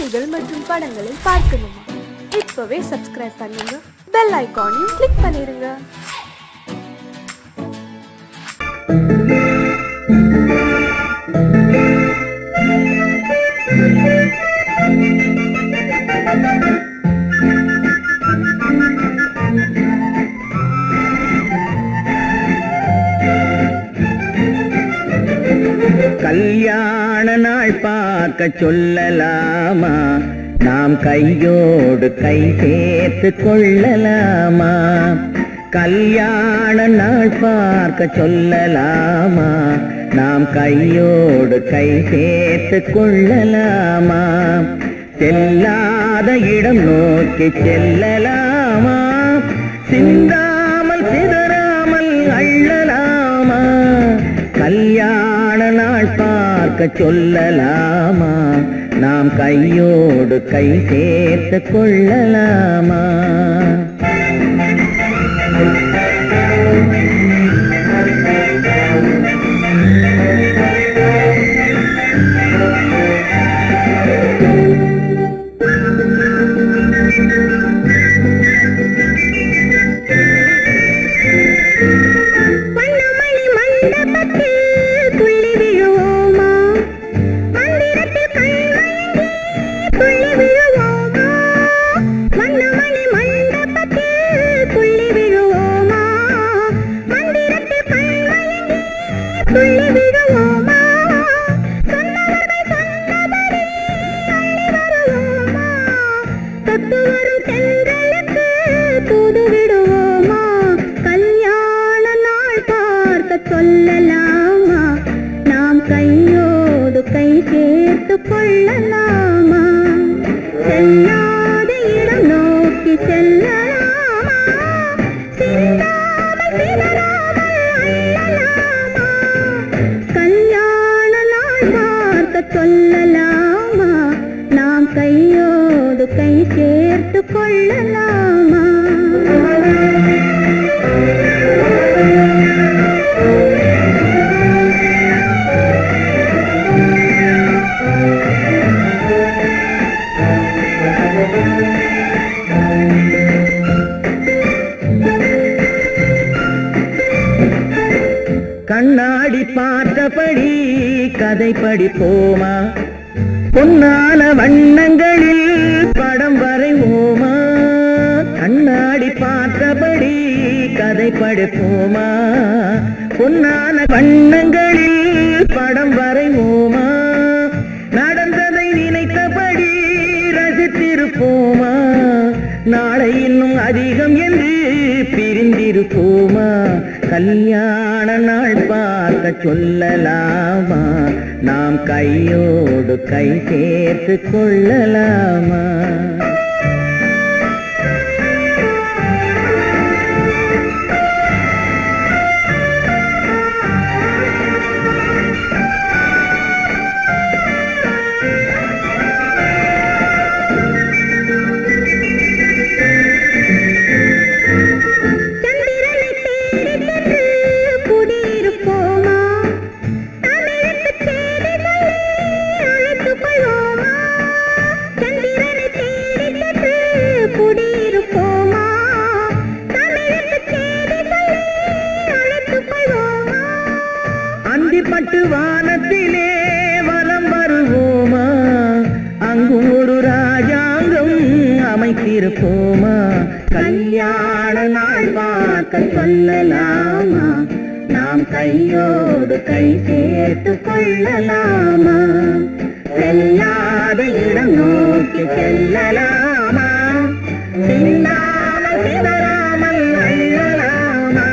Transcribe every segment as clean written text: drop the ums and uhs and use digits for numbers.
காணொளிகள் மற்றும் படங்களை பார்க்கணுமா? இப்பவே சப்ஸ்கிரைப் பண்ணுங்க, பெல் ஐகானையும் கிளிக் பண்ணிருங்க. கல்யாண நாள் பார்க்க சொல்லலாமா? நாம் கையோடு கை சேர்த்து கொள்ளலாமா? கல்யாண நாள் பார்க்க சொல்லலாமா? நாம் கையோடு கை சேர்த்து கொள்ளலாமா? செல்லாத இடம் நோக்கி செல்லலாமா? சிந்தாமல் சிதறாமல் அள்ளலாமா? கல்யாண நாள் பார்க்க சொல்லலாமா? நாம் கையோடு கை சேர்த்து கொள்ளலாமா? சொல்லலாமா? நாம் கையோடு கை சேர்த்து கொள்ளலாமா? செல்லாத இடம் நோக்கி செல்லலாமா? சிந்தாமல் சிதறாமல் அள்ளலாமா? கல்யாண நாள் பார்க்க சொல்லலாமா? நாம் கையோடு கை சேர்த்து கொள்ளலாமா? கண்ணாடி பார்த்தபடி கதை படிப்போமா? பொன்னான வண்ணங்களில் படம் வரைவோமா? கண்ணாடி பார்த்தபடி கதை படிப்போமா? பொன்னான வண்ணங்களில் படம் வரைவோமா? நடந்ததை நினைத்தபடி ரசித்திருப்போமா? நாளை இன்னும் அதிகம் என்று பிரிந்திருப்போமா? கல்யாண நாள் பார்க்க சொல்லலாமா? நாம் கையோடு கை சேர்த்து கொள்ளலாமா? பட்டு வானத்திலே வலம் வருவோமா? அங்கும் ஒரு ராஜாங்கம் அமைத்திருப்போமா? கல்யாண நாள் பார்க்க சொல்லலாமா? நாம் கையோடு கை சேர்த்து கொள்ளலாமா? செல்லாத இடம் நோக்கி செல்லலாமா? சிந்தாமல் சிதறாமல் அள்ளலாமா?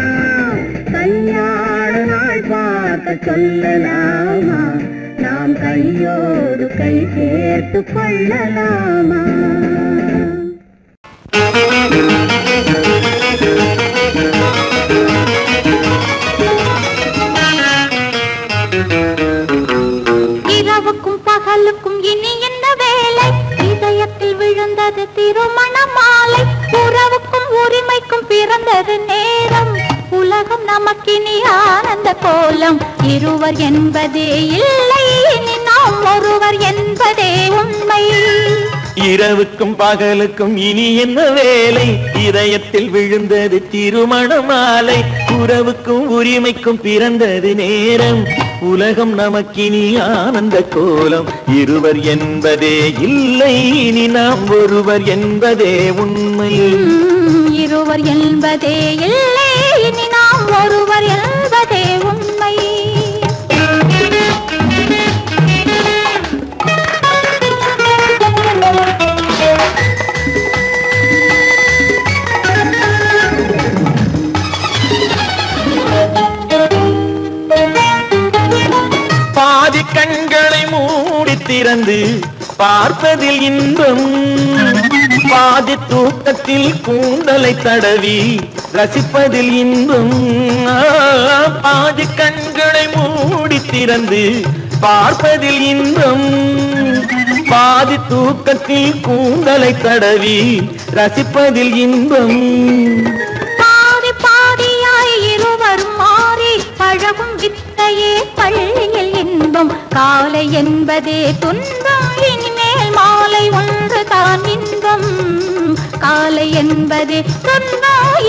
கல்யாண நாள் பார்க்க சொல்லலாமா? நாம் கையோடு கை சேர்த்து கொள்ளலாமா? இரவுக்கும் பகலுக்கும் இனி என்ன வேலை? இதயத்தில் விழுந்தது திருமண மாலை. உறவுக்கும் உரிமைக்கும் பிறந்தது நேரம். உலகம் நமக்கினி ஆனந்த கோலம். இருவர் என்பதே இல்லை, இனி நாம் ஒருவர் என்பதே உண்மை. இரவுக்கும் பகலுக்கும் இனி என்ன வேலை இதயத்தில் விழுந்தது திருமண மாலை உறவுக்கும் உரிமைக்கும் பிறந்தது நேரம் உலகம் நமக்கினி ஆனந்த கோலம் இருவர் என்பதே இல்லை இனி நாம் ஒருவர் என்பதே உண்மை இருவர் என்பதே இல்லை இனி நாம் ஒருவர் என்பதே உண்மை பாதி கண்களை மூடி திறந்து பார்ப்பதில் இன்பம் பாதி தூக்கத்தில் கூந்தலை தடவி ரசிப்பதில் இன்பம் பாதி கண்களை மூடி திறந்து பார்ப்பதில் இன்பம் பாதி தூக்கத்தில் கூந்தலை தடவி ரசிப்பதில் இன்பம் பாதி பாதியாய் இருவர் மாறி பழகும் வித்தையே பள்ளியில் இன்பம் காலை என்பதே துன்பம் இனிமேல் மாலை ஒன்று தான் இன்பம் காலை என்பதே துன்பம்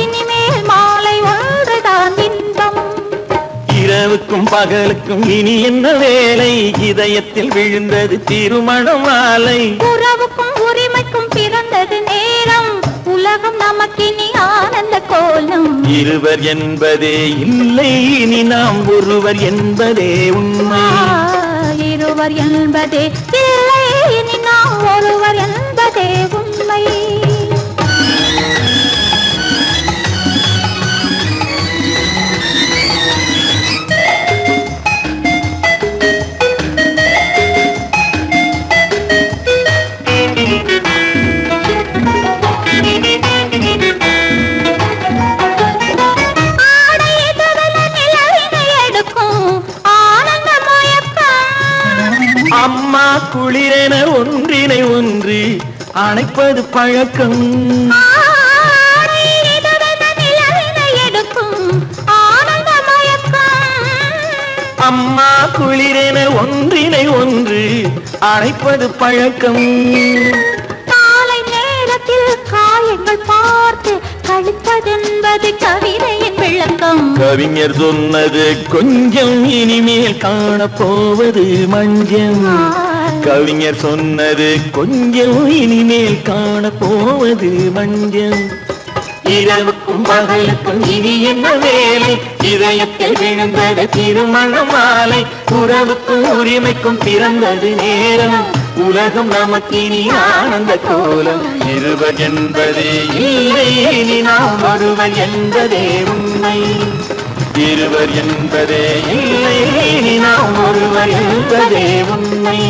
இனிமேல் மாலை ஒன்று தான் இன்பம் இரவுக்கும் பகலுக்கும் இனி என்ன வேலை இதயத்தில் விழுந்தது திருமண மாலை உறவுக்கும் உரிமைக்கும் பிறந்தது நேரம் உலகம் நமக்கினி ஆனந்த கோலம் இருவர் என்பதே இல்லை இனி நாம் ஒருவர் என்பதே உண்மை இருவர் என்பதே இல்லை இனி நாம் ஒருவர் என்பதே உண்மை அம்மா குளிரென ஒன்றினை ஒன்று அணைப்பது பழக்கம் அம்மா குளிரென ஒன்றினை ஒன்று அணைப்பது பழக்கம் காலை நேரத்தில் காயங்கள் பார்த்து கழிப்பதென்பது கவிதையின் விளக்கம் கவிஞர் சொன்னது கொஞ்சம் இனிமேல் காணப்போவது மஞ்சம் கவிஞர் சொன்னது கொஞ்சம் இனிமேல் காணப்போவது மஞ்சம் இரவுக்கும் பகலுக்கும் இனி என்ன வேலை இதயத்தில் விழுந்தது திருமண மாலை உறவுக்கும் உரிமைக்கும் பிறந்தது நேரம் உலகம் நமக்கினி ஆனந்த கோலம் இருவர் என்பதே இல்லை இனி நாம் ஒருவர் என்பதே உண்மை இருவர் என்பதே இல்லை இனி நாம் ஒருவர் என்பதே உண்மை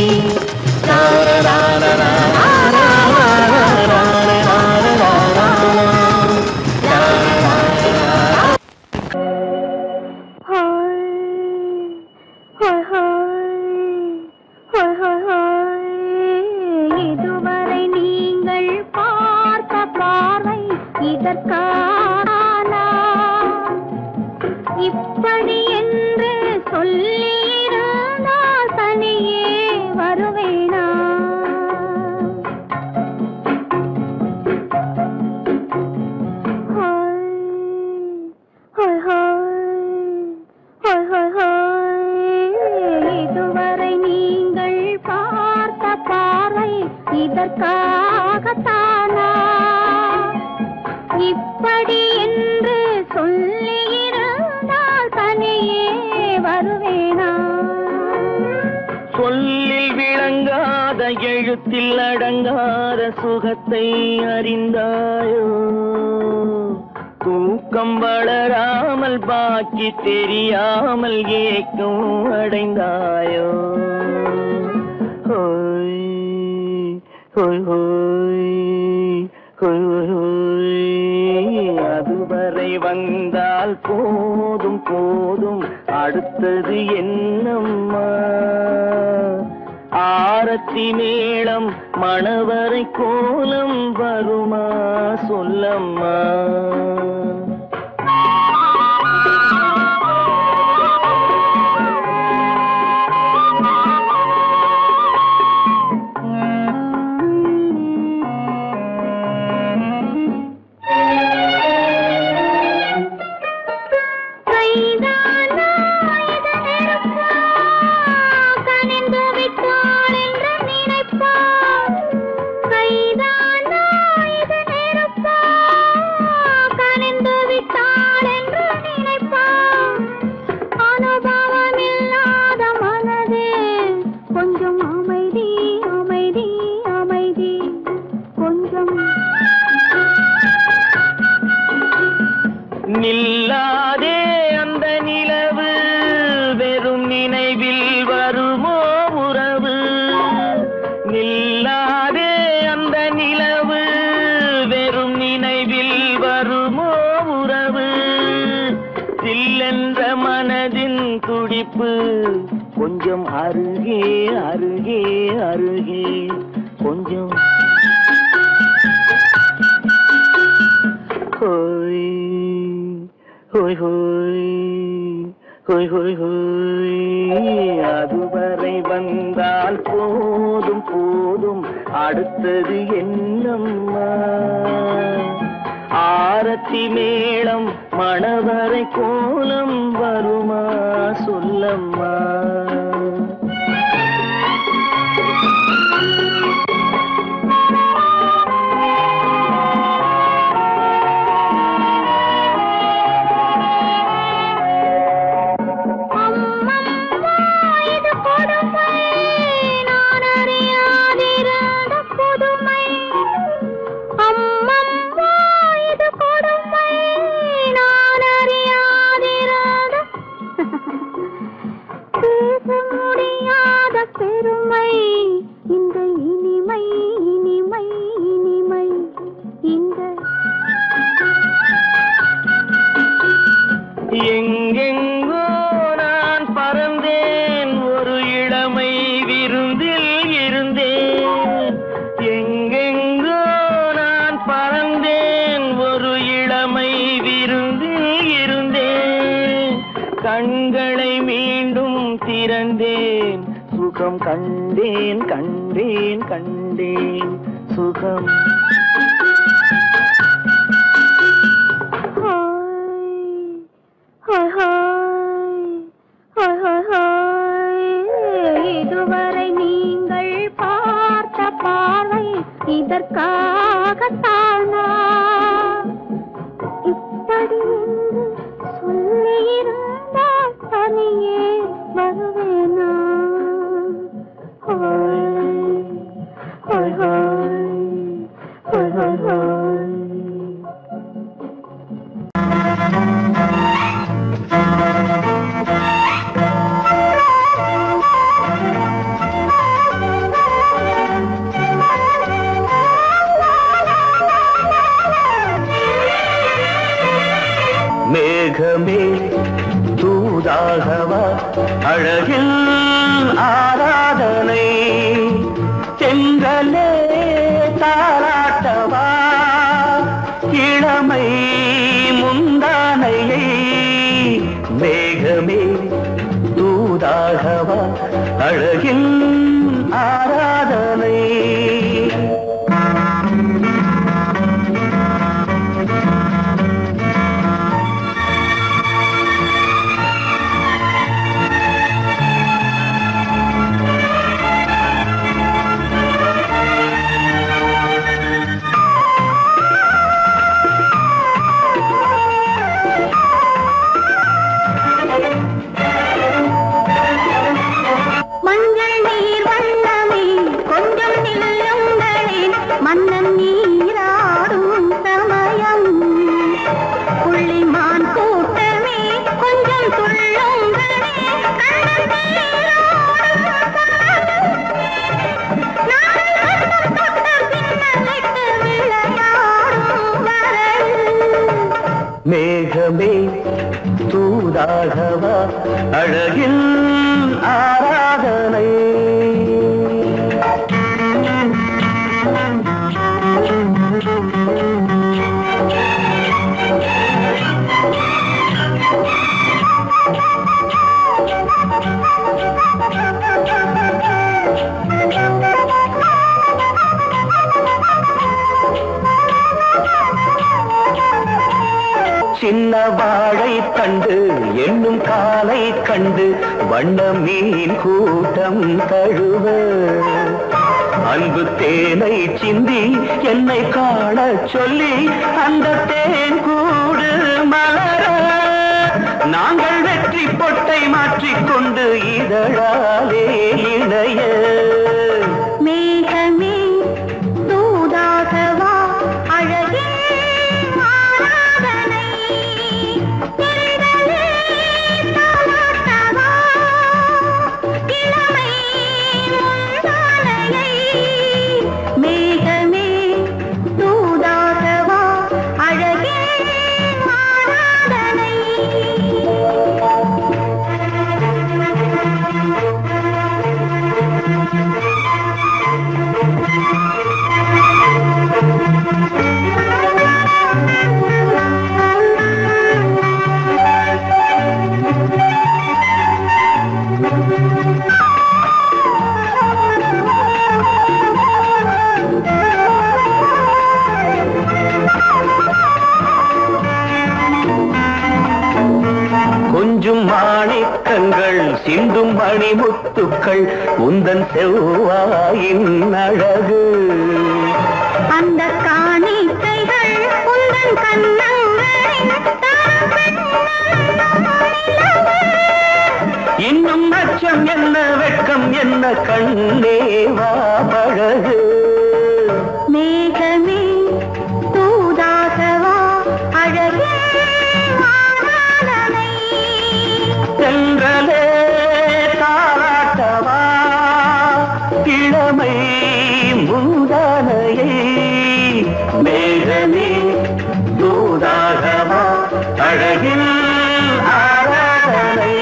இதுவரை நீங்கள் பார்த்த பார்வை இதற்கானா இப்படி என்று சொல்லியிருந்தால் தனியே வருவேனா இதுவரை நீங்கள் பார்த்த பார்வை இதற்காகத்தானா இப்படி என்று சொல்லியிருந்தால் தனியே வருவேனா சொல்லில் விளங்காத எழுத்தில் அடங்காத சுகத்தை அறிந்தாயோ தூக்கம் வளராமல் பாக்கி தெரியாமல் ஏக்கம் அடைந்தாயோ ஹோய் ஹோய் ஹோய் ஹோய் ஹோய் அதுவரை வந்தால் போதும் போதும் அடுத்தது என்னம்மா ஆரத்தி மேளம் மணவரை கோலம் வருமா சொல்லம்மா கொஞ்சம் அருகே அருகே அருகே கொஞ்சம் ஹோய் ஹோய் ஹோய் ஹோய் ஹோய் ஹோய் அதுவரை வந்தால் போதும் போதும் அடுத்தது என்னம்மா ஆரத்தி மேளம் மணவரை கோலம் வருமா சொல்லம்மா எங்கெங்கோ நான் பறந்தேன் ஒரு இளமை விருந்தில் இருந்தேன் எங்கெங்கோ நான் பறந்தேன் ஒரு இளமை விருந்தில் இருந்தேன் கண்களை மீண்டும் திறந்தேன் சுகம் கண்டேன் கண்டேன் கண்டேன் சுகம் இதுவரை நீங்கள் பார்த்த பார்வை இதற்காகத்தானா இப்படி சொல்லியிருந்தால் தனியே வருவேனா மேகமே தூதாகவா அழகில் ஆராதனை செங்கலே தாராட்டவா இளமை முந்தானையை மேகமே தூதாகவா அழகில் ஆராதனை மன்னன் நீராடும் சமயம் புள்ளிமான் கூட்டமே கொஞ்சம் துள்ளுங்களே மேகமே தூதாகவா அழகில் ஆராதனை சின்ன வாழை தண்டு என்னும் காலை கண்டு வண்ண மீன் கூட்டம் தழுவ அன்பு தேனை சிந்தி என்னை காண சொல்லி அந்த தேன் கூடு மலர நாங்கள் வெற்றி பொட்டை மாற்றிக்கொண்டு இதழாலே இணைய மேகமே தூதாகவா அழகே ஆராதனை திரளே தாலாட்டவா இளமை முந்தானையை மேகமே தூதாகவா அழகே ஆராதனை சிந்தும் மணிமுத்துக்கள் உந்தன் செவ்வாயின் அழகு. அந்த காணிக்கைகள் உந்தன் கண்ணங்களின் இன்னும் அச்சம் என்ன வெட்கம் என்ன கண்ணே வா பழகு. மேகமே தூதாகவா அழகே ஆராதனை. சென்றலே தாராட்டவா இளமை முந்தானையை. மேகமே தூதாகவா அழகில் ஆராதனை.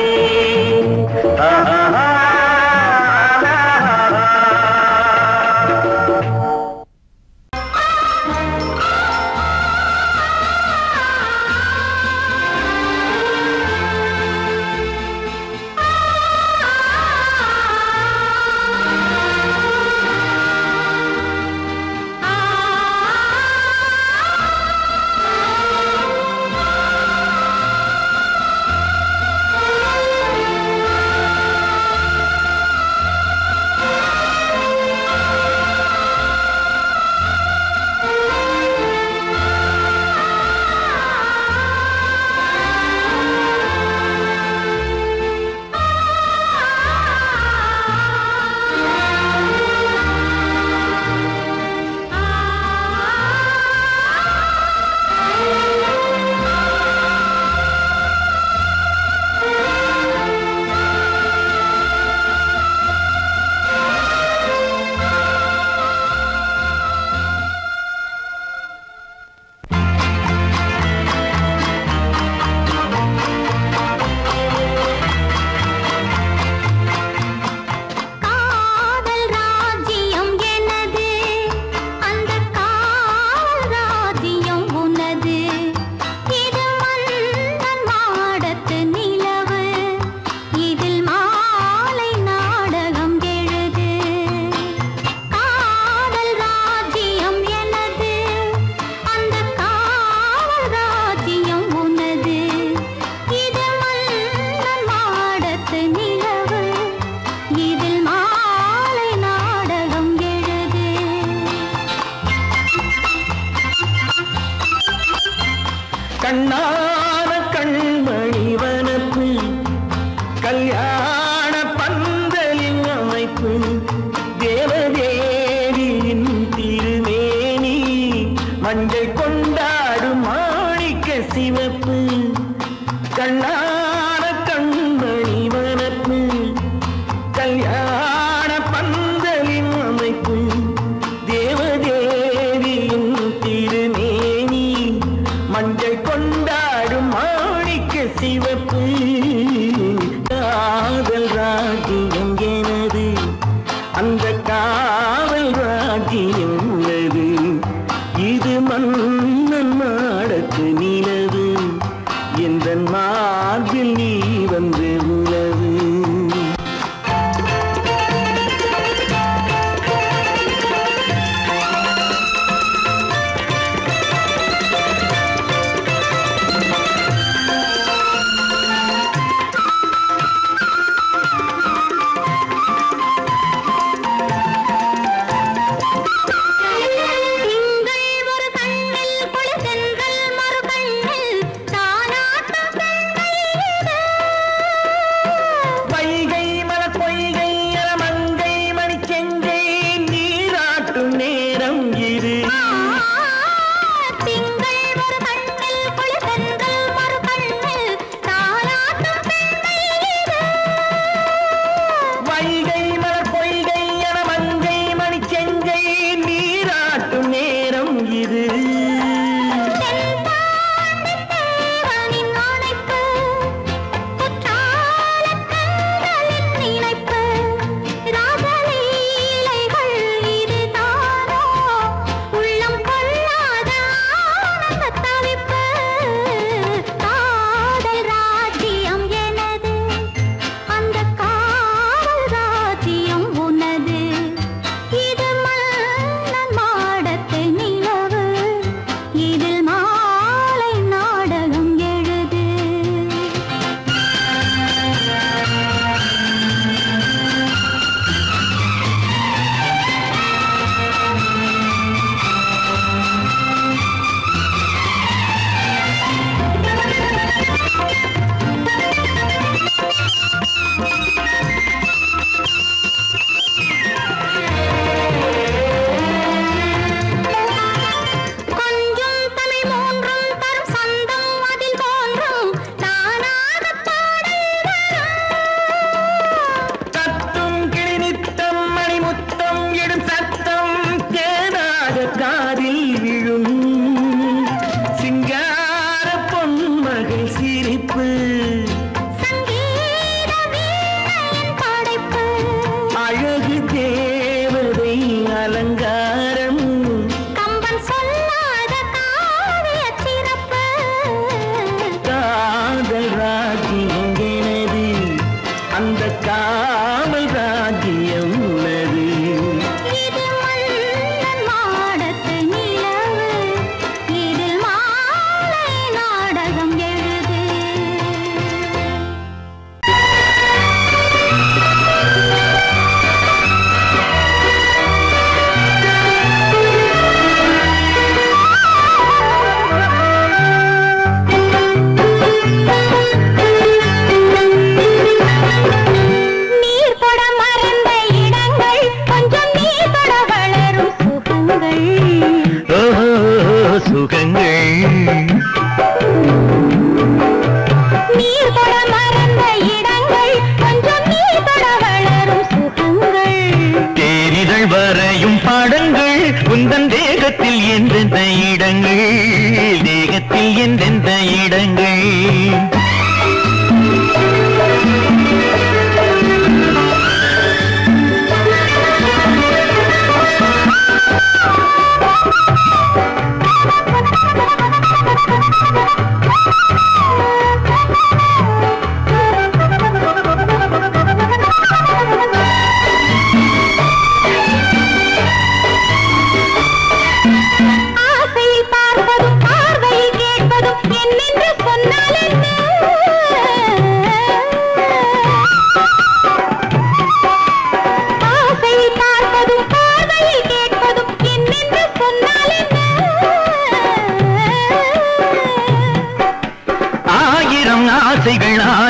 கண்ணான கண்மணி வனப்பு கல்யாண பந்தலின் அமைப்பு தேவதேவியின் திருமேனி மஞ்சள் கொண்டாடும் மாணிக்க சிவப்பு. கண்ணான கண்மணி வனப்பு கல்யாண பந்தலின் அமைப்பு தேவதேவியின் திருமேனி மஞ்சள் கொண்டாடும் மாணிக்க சிவப்பு. காதல் ராஜ்யம் எனது அந்த காவல் ராஜ்யம் உள்ளது. இது மன்னன் நாடத்து நிலவு எந்த மார்பில் நீ வந்து உலவு. உந்தன் தேகத்தில் எந்தெந்த இடங்கள் தேகத்தில் எந்தெந்த இடங்கள்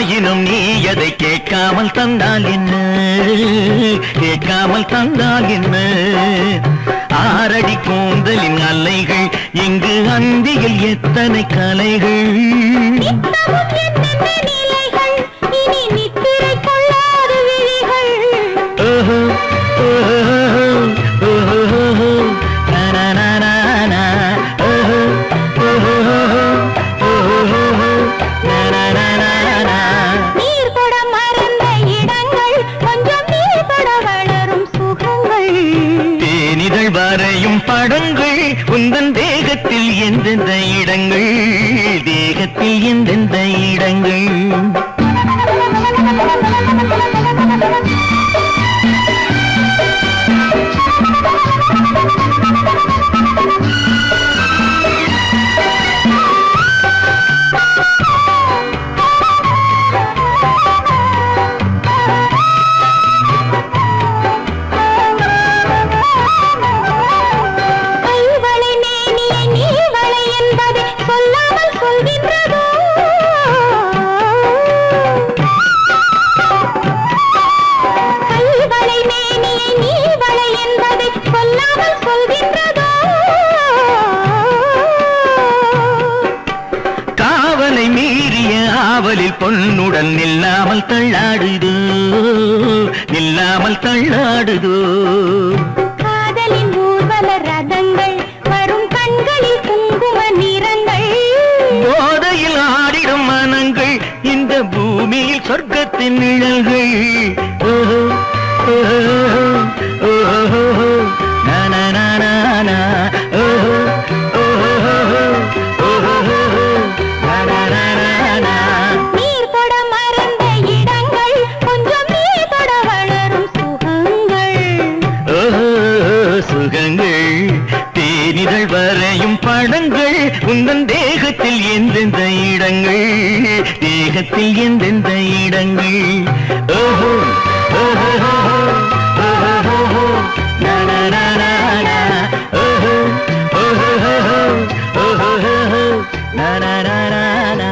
ஆயினும் நீ அதை கேட்காமல் தந்தால் என்ன கேட்காமல் தந்தால் என்ன ஆரடி கூந்தலின் அலைகள் இங்கு அந்தியில் எத்தனை கலைகள் வரையும் படங்கள் உந்தன் தேகத்தில் எந்தெந்த இடங்கள் தேகத்தில் எந்தெந்த இடங்கள் பொன்னுடன் நில்லாமல் தள்ளாடுதோ நில்லாமல் தள்ளாடுதோ காதலின் ஊர்வல ரதங்கள் வரும் கண்களில் குங்கும நிறங்கள் போதையில் ஆடிடும் மனங்கள் இந்த பூமியில் சொர்க்கத்தின் நிழல்கள் தேனிதழ் வரையும் படங்கள் உந்தன் தேகத்தில் எந்தெந்த இடங்கள் தேகத்தில் எந்தெந்த இடங்கள் ஓஹோ ஓஹோ ஓஹோ நனனனன ஓஹோ ஓஹோ ஓஹோ நனனனன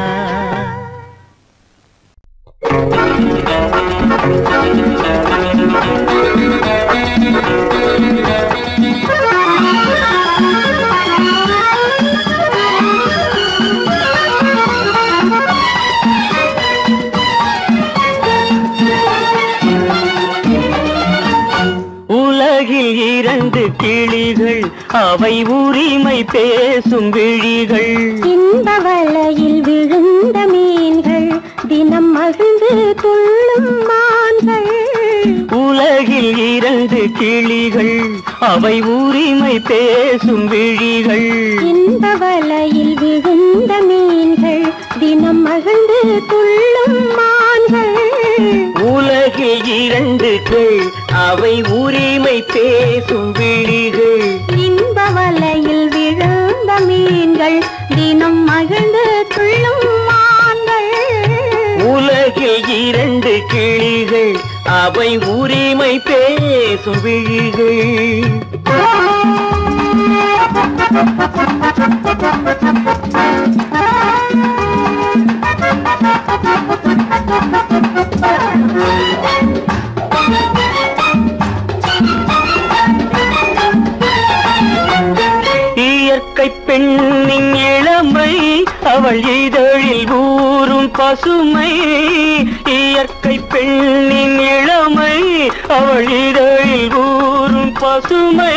உலகில் இரண்டு கிளிகள் அவை உரிமை பேசும் விழிகள் இந்த வலையில் விழுந்த மீன்கள் தினம் மகிழ்ந்து துள்ளும் மான்கள் உலகில் இரண்டு கிளிகள் அவை உரிமை பேசும் விழிகள் இந்த வலையில் விழுந்த மீன்கள் தினம் மகிழ்ந்து துள்ளும் மான்கள் உலகில் இரண்டு கிள் அவை உரிமை பேசும் விழிகள் இந்த வலையில் விழுந்த மீன்கள் தினம் மகிழ்ந்து துள்ளும் மான்கள் உலகில் இரண்டு கிளிகள் அவை உரிமை பேசும் விழிகள் இயற்கை பெண்ணின் இளமை அவள் இதழில் ஊறும் பசுமை இயற்கை பெண்ணின் இளமை அவள் இதழில் ஊறும் பசுமை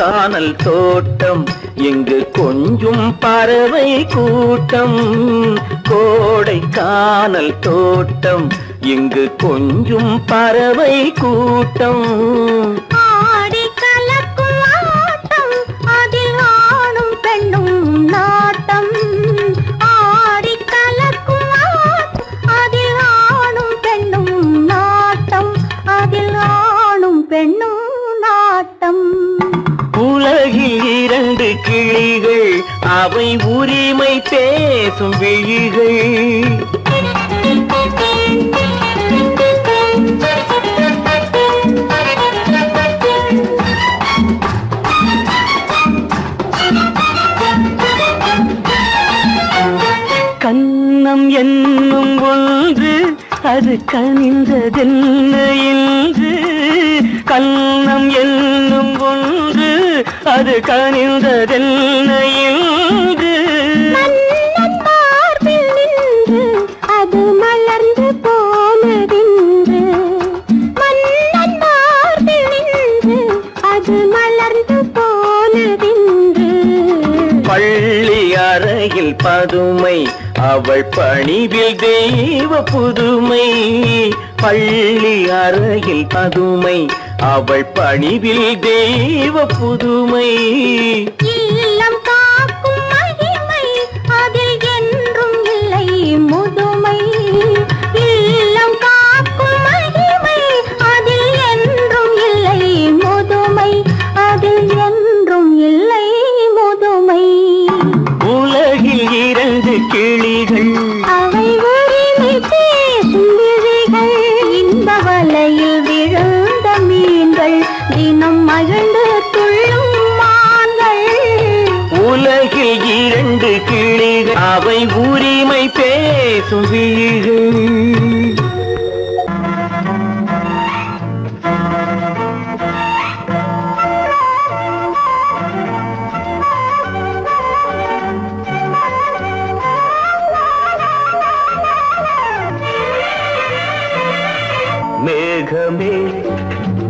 கானல் தோட்டம் இங்கு கொஞ்சும் பறவை கூட்டம். கோடை கானல் தோட்டம் இங்கு கொஞ்சும் பறவை கூட்டம். ஆடி கலக்கும் ஆட்டம் அதில் ஆணும் பெண்ணும் நாட்டம். ஆடி கலக்கும் ஆட்டம் அதில் ஆணும் பெண்ணும் நாட்டம். அதில் ஆணும் பெண்ணும் நாட்டம். உலகில் இரண்டு கிளிகள் அவை உரிமை பேசும் விழிகள். கன்னம் என்னும் ஒன்று அது கனிந்ததென்ன என்று. கன்னம் என்னும் ஒன்று அது கனிந்ததென்ன என்று. மன்னன் மார்பில் நின்று அது மலர்ந்து போனதென்று. மன்னன் மார்பில் நின்று அது மலர்ந்து போனதென்று. பள்ளி அறையில் பதுமை அவள் பணிவில் தெய்வ புதுமை. பள்ளி அறையில் பதுமை அவள் பணிவில் தெய்வ புதுமை. இல்லம் காக்கும் மகிமை அதில் என்றும் இல்லை முதுமை. இல்லம் காக்கும் மகிமை அதில் என்றும் இல்லை முதுமை. அதில் என்றும் இல்லை முதுமை. உலகில் இரண்டு கிளிகள் அவை உரிமை பேசும் விழிகள். இந்த வலையில் விழுந்த மீன்கள் தினம் மகிழ்ந்து துள்ளும் மான்கள். உலகில் இரண்டு கிளிகள் அவை உரிமை பேசும் விழிகள். மேகமே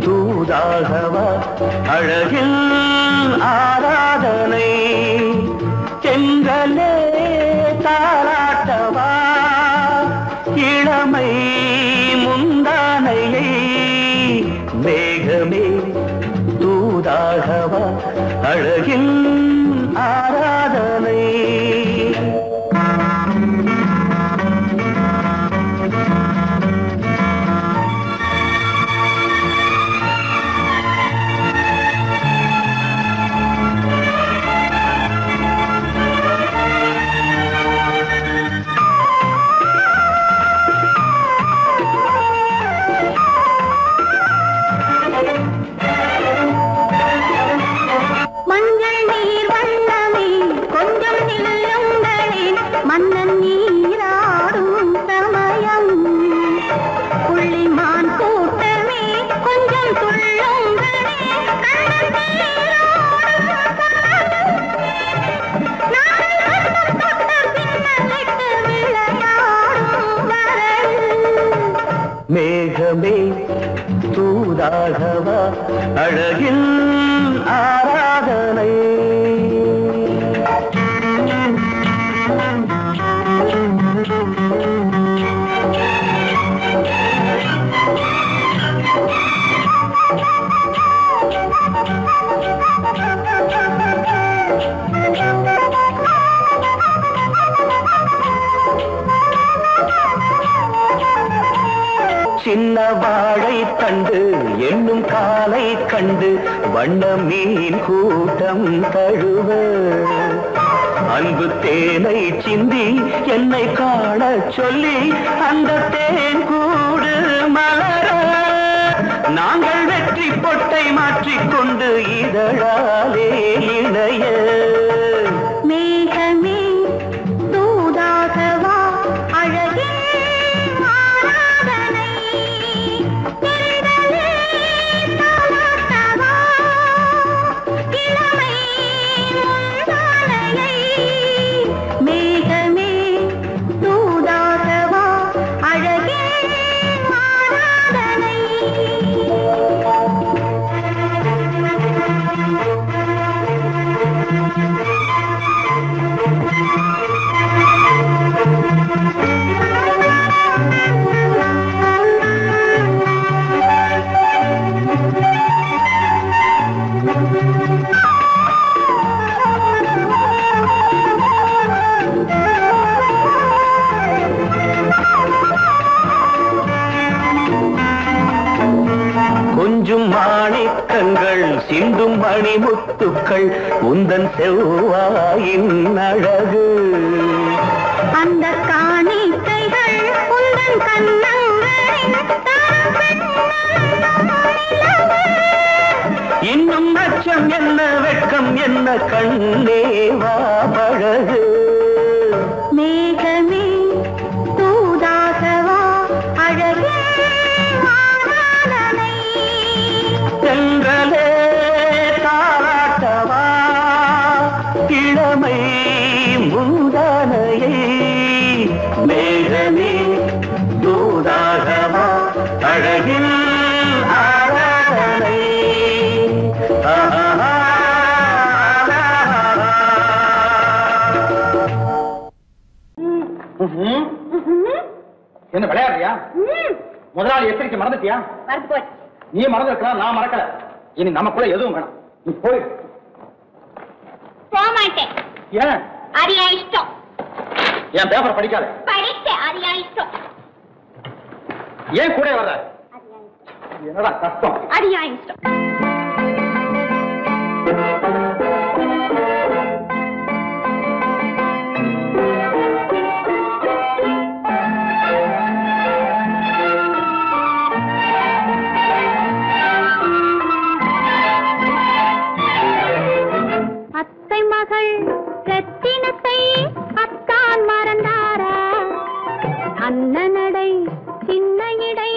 தூதாகவா அழகில் ஆராதனை. செங்கலே தாராட்டவா இளமை முந்தானையை. மேகமே தூதாகவா அழகில் ஆராதனை. மஞ்சள் நீர் வண்ணமே கொஞ்சம் நில்லுங்களேன். மன்னன் நீராடும் சமயம். புள்ளிமான் கூட்டமே கொஞ்சம் துள்ளுங்களே. கண்ணன் நீராடும் விளையாடும் வரல். மேகமே தூதாகவா அழகில் ஆராதனை. சின்ன வாழை தண்டு என்னும் காலை கண்டு வண்ண மீன் கூட்டம் தழுவ. அன்பு தேனை சிந்தி என்னை காண சொல்லி அந்த தேன் கூடு மலர. நாங்கள் வெற்றி பொட்டை மாற்றிக்கொண்டு இதழாலே இணைய. மேகமே தூதாகவா அழகில் ஆராதனை. தென்றலே தாலாட்டவா இளமை முந்தானையை. மேகமே தூதாகவா அழகில் ஆராதனை. முத்துக்கள் உந்தன் செவ்வாயின் அழகு. அந்த காணிக்கைகள் உந்தன் கண்ணங்களின் இன்னும் அச்சம் என்ன வெட்கம் என்ன கண்ணேவா பழகு. மேகமே தூதாகவா அழகே மாறாதனை சென்றலே தாராட்டவா இளமை முந்தானையை. மேகமே தூதாகவா அழகில் ஆராதனை. என்ன விளையாடுறியா? முதலாளி எச்சரிக்கை மறந்துட்டியா? நீ மறந்து இருக்கலாம், நான் மறக்கல. இனி நமக்குள்ள எதுவும் வேணாம், நீ போய். போக மாட்டேன். ஏன்? அது என் இஷ்டம். என் பேப்பர் படிக்காத. படித்தேன், அது என் இஷ்டம். ஏன் கூட வர்ற? என்னடா கஷ்டம்? அது என் இஷ்டம். ரத்தினத்தை அத்தான் மறந்தாரா? அண்ணனடை சின்ன இடை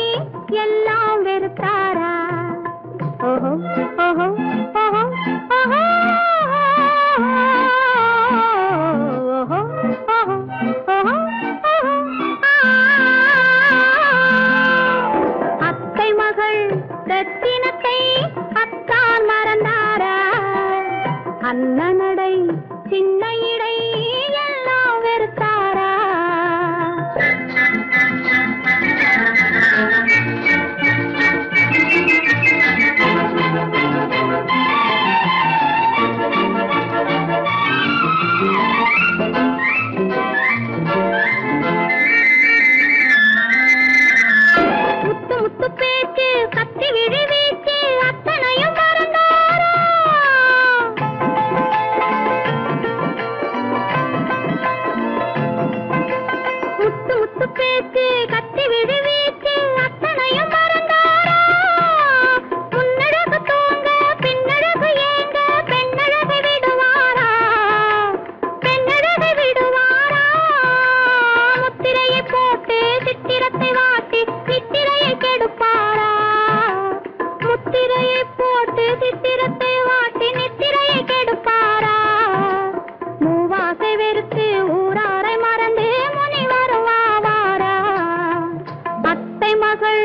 எல்லாம் வெறுத்தாரா? ஓஹோ ஓஹோ ஓஹோ ஓஹோ ஓஹோ ஓஹோ அத்தை மகள் ரத்தினத்தை அத்தான் மறந்தாரா? அண்ணனடை சின்ன இடை எல்லாம் வெறுத்தாரா? முத்து முத்து பேச்சு கத்தி விழி வீச்சு அத்தனையும் மறந்தாரா? முத்து முத்து பேச்சு கத்தி விழி வீச்சு அத்தனையும் மறந்தாரா? முன்னழகு தூங்க பின்னழகு ஏங்க பெண்ணழகு விடுவாரா? பெண்ணழகு விடுவாரா? முத்திரையை போட்டு சித்திரத்தை வாட்டி சித்திரையை கெடுப்பாரா? முத்திரையை போட்டு சித்திரத்தை வாட்டி நித்திரையை கெடுப்பாரா? மூவாசை வெறுத்து ஊராரை மறந்து முனி வருவாரா? அத்தை மகள்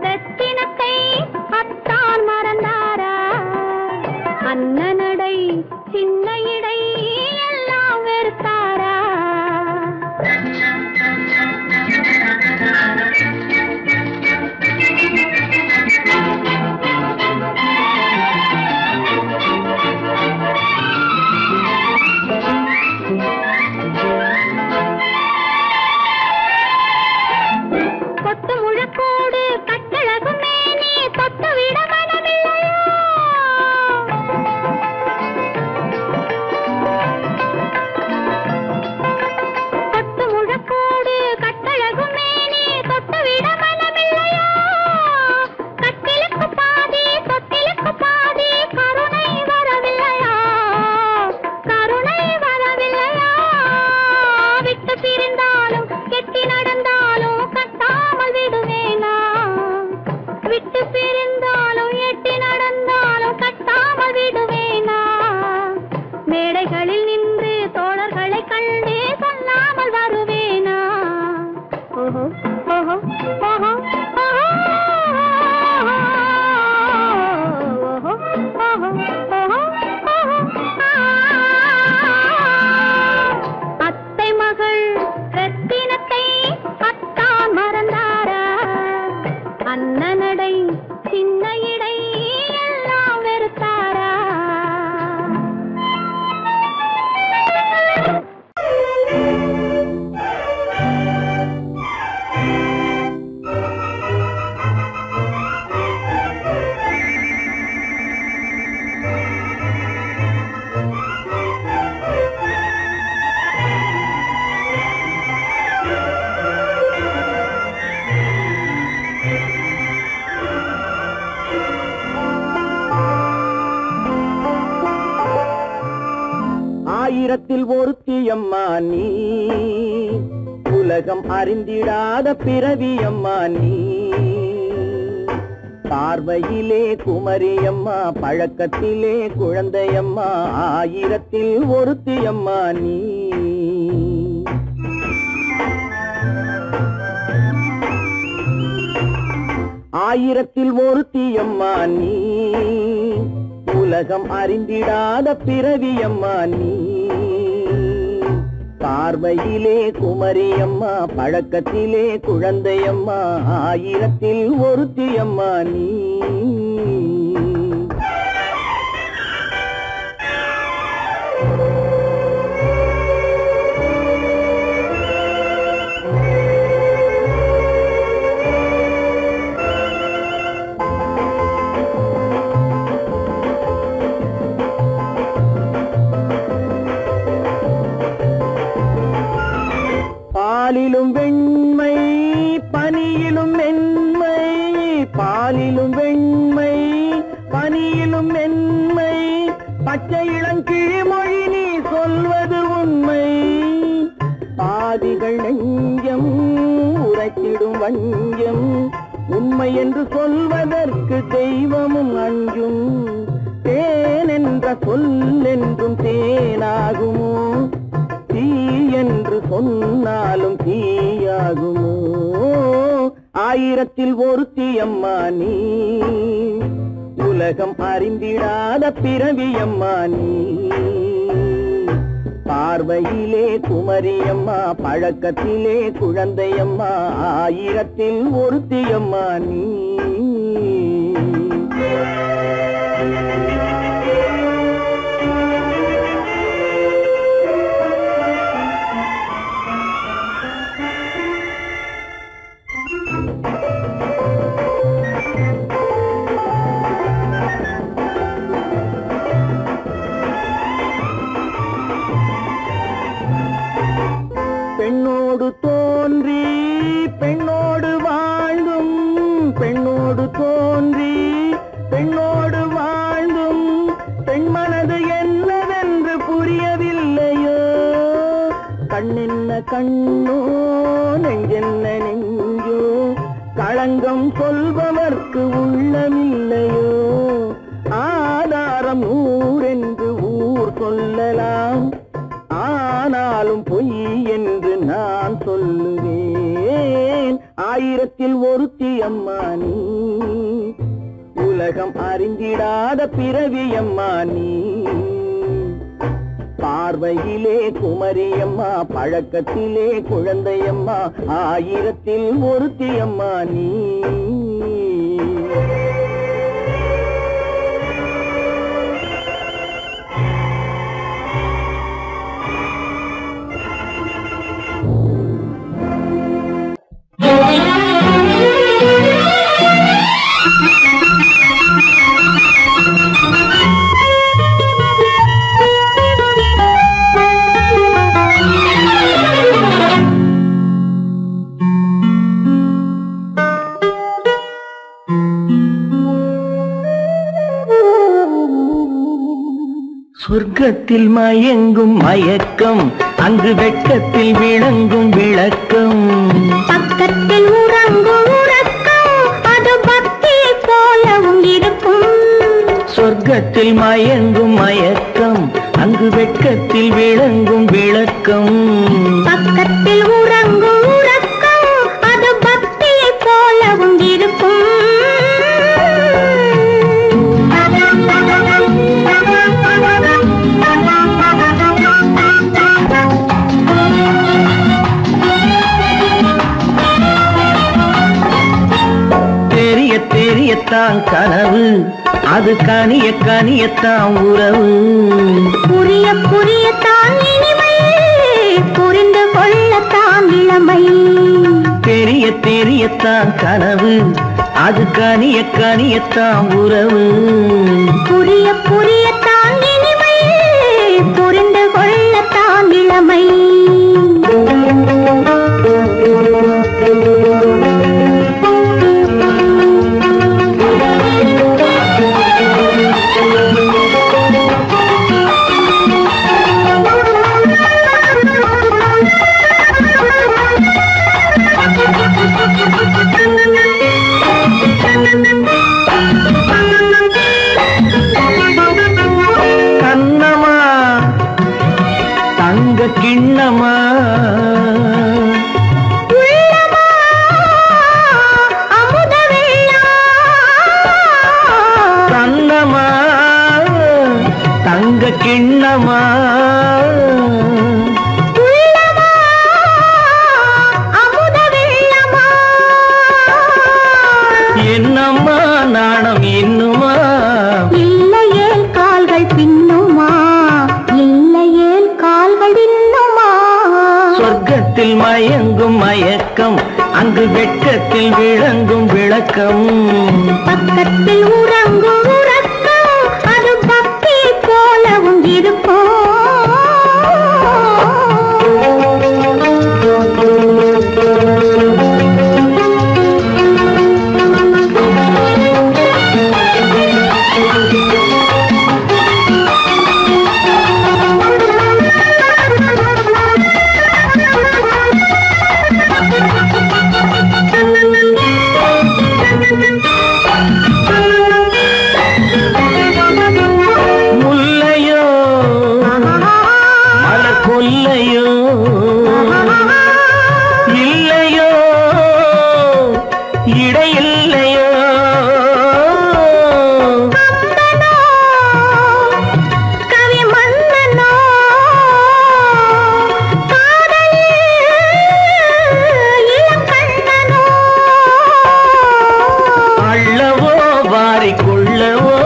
ரத்தினத்தை அத்தான் மறந்தாரா? அண்ணனடை சின்ன இடை எல்லாம் வெறுத்தாரா? கொத்து முழக்கோடு கட்டழகு மேனி தொட்டு விட மனமில்லையோ? கொத்து முழக்கோடு கட்டழகு மேனி தொட்டு விட மனமில்லையோ? கட்டிலுக்கு பாதி தொட்டிலுக்கு பாதி கருணை வரவில்லையா? கருணை வரவில்லையா? விட்டு பிரிந்தாலும் கெட்டி நடந்தாலும் கட்டாமல் விடுவேனா? விட்டு பிரிந்தாலும் எட்டி நடந்தாலும் கட்டாமல் விடுவேனா? மேடைகளில் நின்று தோழர்களை கண்டு சொல்லாமல் வருவேனா? ஓஹோ ஓஹோ ஓஹோ ஓஹோ ஓஹோ ஓஹோ அத்தை மகள் ரத்தினத்தை அத்தான் மறந்தாரா? அண்ணனடை சின்ன இடை எல்லாம் வெறுத்தாரா? ஆயிரத்தில் ஒருத்தியம்மா நீ உலகம் அறிந்திடாத பிறவியம்மா நீ பார்வையிலே குமரியம்மா பழக்கத்திலே குழந்தையம்மா ஆயிரத்தில் ஒருத்தியம்மா நீ ஆயிரத்தில் ஒருத்தியம்மா நீ உலகம் அறிந்திடாத பிறவியம்மா நீ பார்வையிலே குமரியம்மா பழக்கத்திலே குழந்தையம்மா ஆயிரத்தில் ஒருத்தியம்மா நீ பாலிலும் வெண்மை பனியிலும் மென்மை பாலிலும் வெண்மை பனியிலும் மென்மை பச்சை இளங்கிழிமொழி நீ சொல்வது உண்மை பாதிகள் நெஞ்சம் உரைத்திடும் வஞ்சம் உண்மை என்று சொல்வதற்கு தெய்வமும் அஞ்சும் தேன் என்ற சொல் என்றும் தேனாகுமோ தீ என்று சொன்னாலும் தீயாகுமோ ஆயிரத்தில் ஒருத்தியம்மா நீ உலகம் அறிந்திடாத பிறவியம்மா நீ பார்வையிலே குமரியம்மா பழக்கத்திலே குழந்தையம்மா ஆயிரத்தில் ஒருத்தியம்மா நீ பெண்ணோடு தோன்றி பெண்ணோடு வாழ்ந்தும் பெண்ணோடு தோன்றி பெண்ணோடு வாழ்ந்தும் பெண்மனது என்னவென்று புரியவில்லையோ கண்ணென்ன கண்ணோ நெஞ்சென்ன நெஞ்சோ களங்கம் சொல்பவர்க்கு உள்ளமில்லையோ ஆதாரம் ஊரென்று ஊர் சொல்லலாம் ஆனாலும் பொய் என்று நான் சொல்லுவேன் ஆயிரத்தில் ஒருத்தியம்மா நீ உலகம் அறிந்திடாத பிறவியம்மா நீ பார்வையிலே குமரியம்மா பழக்கத்திலே குழந்தையம்மா ஆயிரத்தில் ஒருத்தியம்மா நீ சொர்க்கத்தில் மயங்கும் மயக்கம் அங்கு வெட்கத்தில் விளங்கும் விளக்கம் பக்கத்தில் உறங்கும் உறக்கம் அது பக்தியை போலவும் இருக்கும் சொர்க்கத்தில் மயங்கும் மயக்கம் அங்கு வெட்கத்தில் விளங்கும் விளக்கம் பக்கத்தில் உறங்கும் உறக்கம் அது பக்தியை போலவும் இருக்கும் தெரியத்தான் கனவு அது கனிய கனியத்தான் உறவு புரிய புரியத்தான் இனிமை புரிந்து கொள்ளத்தான் இளமை தெரியத்தான் கனவு அது கனிய கனியத்தான் உறவு புரிய புரியத்தான் இனிமை புரிந்து கொள்ளத்தான் இளமை தங்க கிண்ணமா கண்ணமா தங்க கிண்ணமா என்னம்மா நாணம் இன்னுமா இல்லையேல் கால்கள் பின்னுமா இல்லையேல் கால்கள் இன்னுமா சொர்க்கத்தில் மயங்கும் மயக்கம் அங்கு வெட்கத்தில் விளங்கும் விளக்கம் பக்கத்தில் உறங்கும் உறக்கம் அது பக்தி போலவும் இருக்கும் முல்லையோ மலர் கொல்லையோ இல்லையோ இடையில்லையோ கவி மன்னனோ இளம் கண்ணனோ அள்ளவோ வாரிக்கொள்ளவோ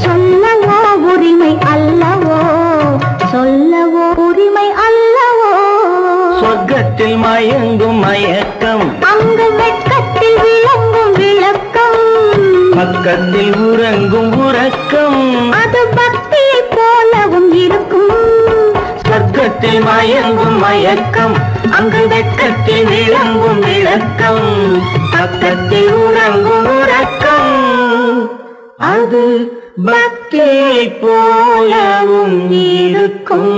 சொல்லவோ உரிமை அல்லவோ சொல்லவோ உரிமை அல்லவோ சொர்க்கத்தில் மயங்கும் மயக்கம் அங்கு வெட்கத்தில் விளங்கும் விளக்கம் பக்கத்தில் உறங்கும் உறக்கம் அது பக்தியை போலவும் இருக்கும் சொர்க்கத்தில் மயங்கும் மயக்கம் அங்கு வெட்கத்தில் விளங்கும் விளக்கம் பக்கத்தில் உறங்கும் உறக்கம் அது பக்தியை போலவும் இருக்கும்